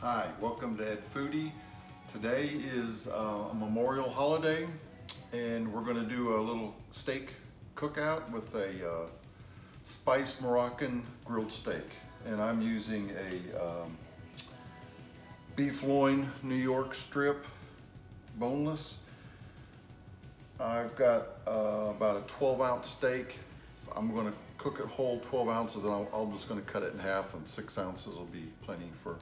Hi, welcome to Ed Foodie. Today is a memorial holiday and we're going to do a little steak cookout with a spiced Moroccan grilled steak. And I'm using a beef loin New York strip, boneless. I've got about a 12-ounce steak. So I'm going to cook it whole 12 ounces and I'm just going to cut it in half, and 6 ounces will be plenty for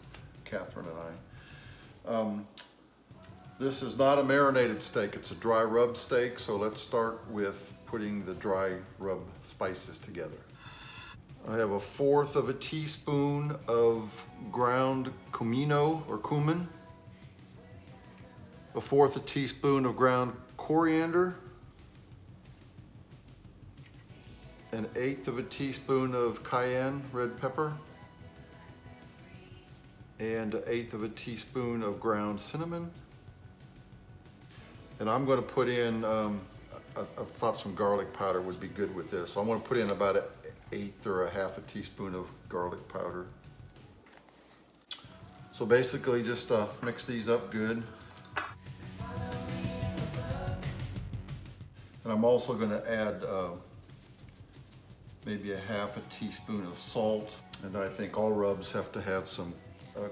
Catherine and I. This is not a marinated steak, it's a dry rub steak, so let's start with putting the dry rub spices together. I have 1/4 of a teaspoon of ground comino or cumin, 1/4 a teaspoon of ground coriander, 1/8 of a teaspoon of cayenne red pepper, and 1/8 of a teaspoon of ground cinnamon. And I'm going to put in, I thought some garlic powder would be good with this. So I'm going to put in about 1/8 or 1/2 a teaspoon of garlic powder. So basically just mix these up good. And I'm also going to add maybe 1/2 a teaspoon of salt. And I think all rubs have to have some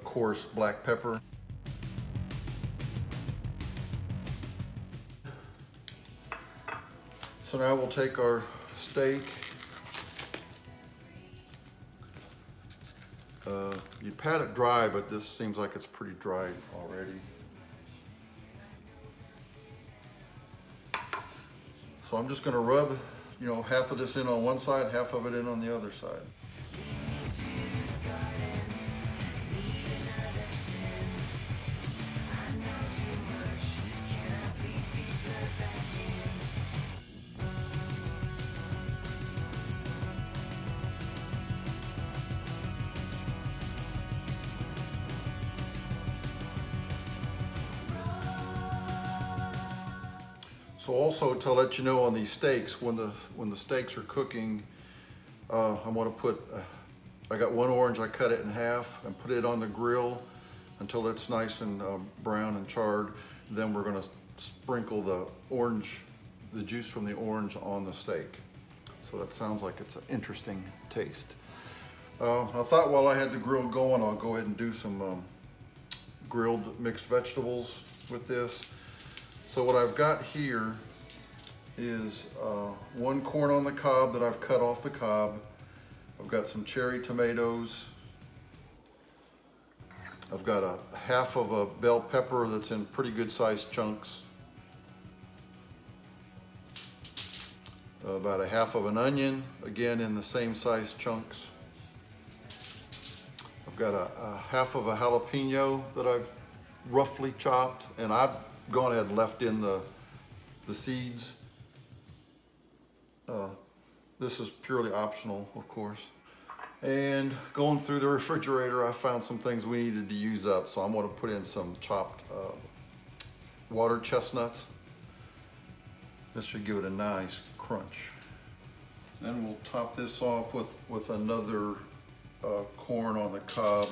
coarse black pepper. So now we'll take our steak. You pat it dry, but this seems like it's pretty dry already. So I'm just going to rub, half of this in on one side, half of it in on the other side. So also to let you know on these steaks, when the steaks are cooking, I'm going to put, I got one orange, I cut it in half and put it on the grill until it's nice and brown and charred. Then we're going to sprinkle the juice from the orange on the steak. So that sounds like it's an interesting taste. I thought while I had the grill going, I'll go ahead and do some grilled mixed vegetables with this. So what I've got here is 1 corn on the cob that I've cut off the cob. I've got some cherry tomatoes. I've got 1/2 of a bell pepper that's in pretty good sized chunks. About 1/2 of an onion, again in the same size chunks. I've got a 1/2 of a jalapeno that I've roughly chopped, and I've gone ahead and left in the seeds. This is purely optional, of course. And going through the refrigerator, I found some things we needed to use up, so I'm going to put in some chopped water chestnuts. This should give it a nice crunch. Then we'll top this off with another corn on the cob.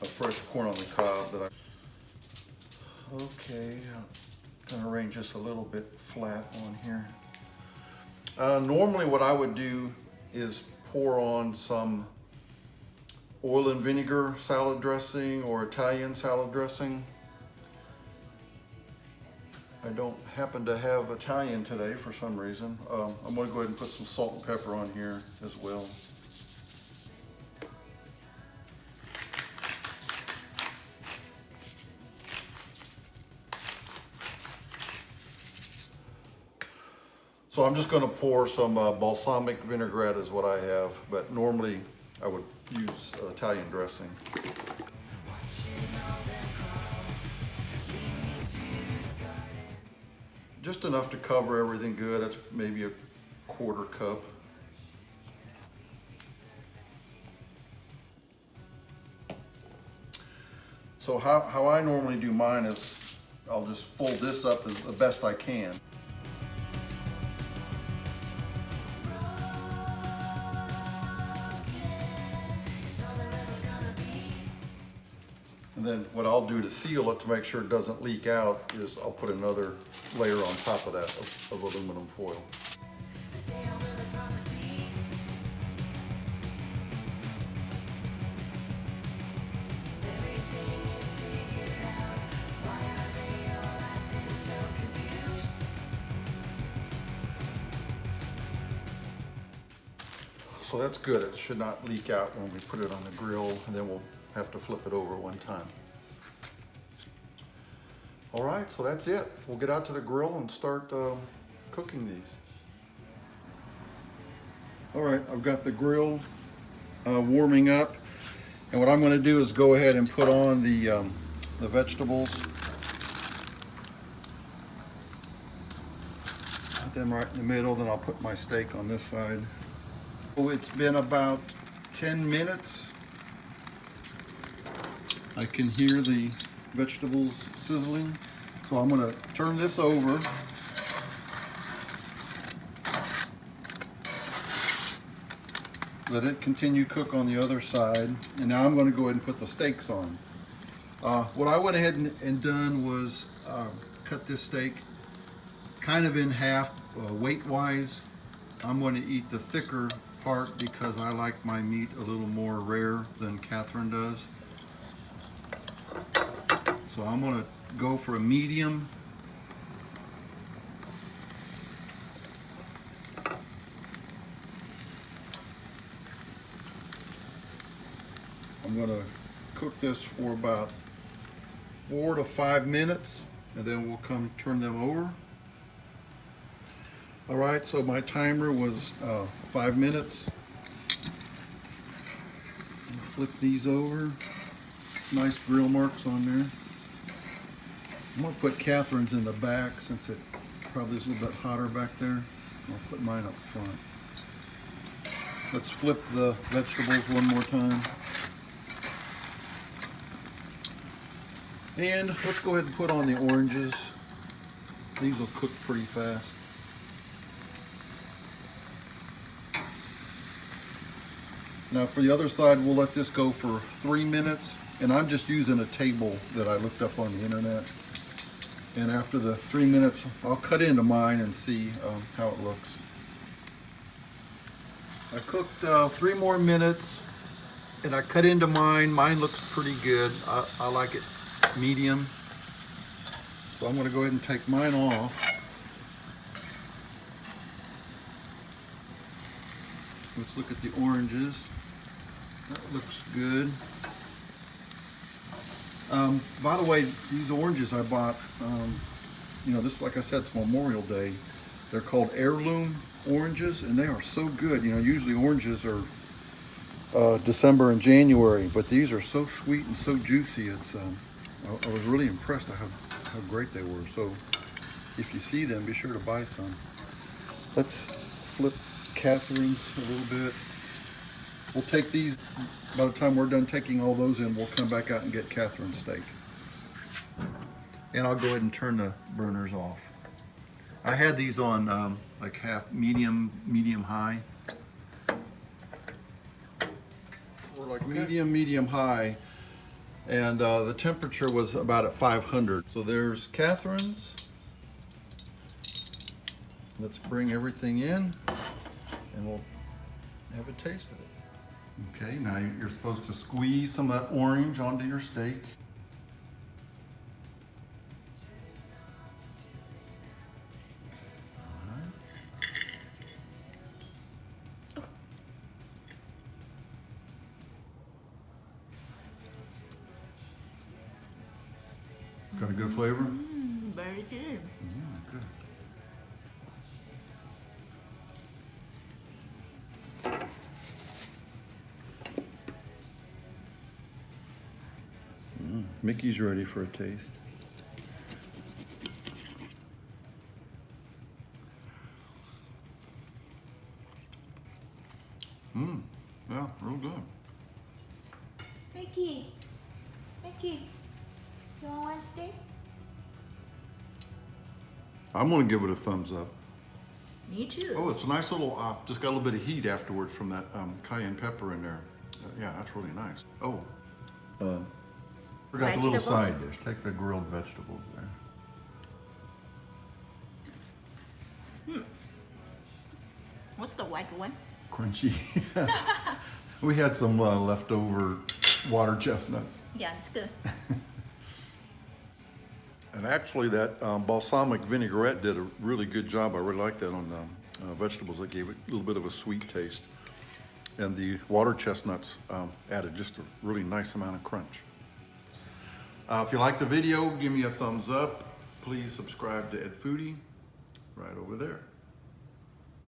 A fresh corn on the cob that okay, I'm gonna arrange this a little bit flat on here. Normally what I would do is pour on some oil and vinegar salad dressing or Italian salad dressing. I don't happen to have Italian today for some reason. I'm gonna go ahead and put some salt and pepper on here as well. So I'm just going to pour some balsamic vinaigrette is what I have, but normally I would use Italian dressing. Just enough to cover everything good. That's maybe a 1/4 cup. So how I normally do mine is I'll just fold this up as the best I can. then what I'll do to seal it to make sure it doesn't leak out is I'll put another layer on top of that of aluminum foil. So that's good. It should not leak out when we put it on the grill, and then we'll have to flip it over one time. All right, so that's it. We'll get out to the grill and start cooking these. All right, I've got the grill warming up, and what I'm going to do is go ahead and put on the vegetables. Put them right in the middle, then I'll put my steak on this side. Oh, it's been about 10 minutes. I can hear the vegetables sizzling. So I'm gonna turn this over. Let it continue cook on the other side. And now I'm gonna go ahead and put the steaks on. What I went ahead and done was cut this steak kind of in half, weight-wise. I'm going to eat the thicker part because I like my meat a little more rare than Catherine does. So I'm going to go for a medium. I'm going to cook this for about 4 to 5 minutes, and then we'll come turn them over. All right, so my timer was 5 minutes. Flip these over. Nice grill marks on there. I'm gonna put Catherine's in the back since it probably is a little bit hotter back there. I'll put mine up front. Let's flip the vegetables one more time. And let's go ahead and put on the oranges. These will cook pretty fast. Now for the other side, we'll let this go for 3 minutes, and I'm just using a table that I looked up on the internet. And after the 3 minutes, I'll cut into mine and see how it looks. I cooked 3 more minutes, and I cut into mine. Mine looks pretty good. I like it medium. So I'm going to go ahead and take mine off. Let's look at the oranges. That looks good. By the way, these oranges I bought, you know, this, like I said, it's Memorial Day. They're called heirloom oranges, and they are so good. You know, usually oranges are December and January, but these are so sweet and so juicy. It's I was really impressed at how great they were. So if you see them, be sure to buy some. Let's flip Catherine's a little bit. We'll take these, by the time we're done taking all those in, we'll come back out and get Catherine's steak. And I'll go ahead and turn the burners off. I had these on like half medium, high. Or like medium, high. And the temperature was about at 500. So there's Catherine's. Let's bring everything in and we'll have a taste of it. Okay, now you're supposed to squeeze some of that orange onto your steak. All right. Got a good flavor? Very good. Yeah, good. Mickey's ready for a taste. Yeah, real good. Mickey, you want one steak? I'm gonna give it a thumbs up. Me too. Oh, it's a nice little, just got a little bit of heat afterwards from that cayenne pepper in there. Yeah, that's really nice. Oh, Forgot the little Vegetable. side dish. Take the grilled vegetables there. What's the white one? Crunchy. We had some leftover water chestnuts. Yeah, it's good. And actually that balsamic vinaigrette did a really good job. I really like that on vegetables. It gave it a little bit of a sweet taste. And the water chestnuts added just a really nice amount of crunch. If you like the video, give me a thumbs up. Please subscribe to Ed Foodie right over there.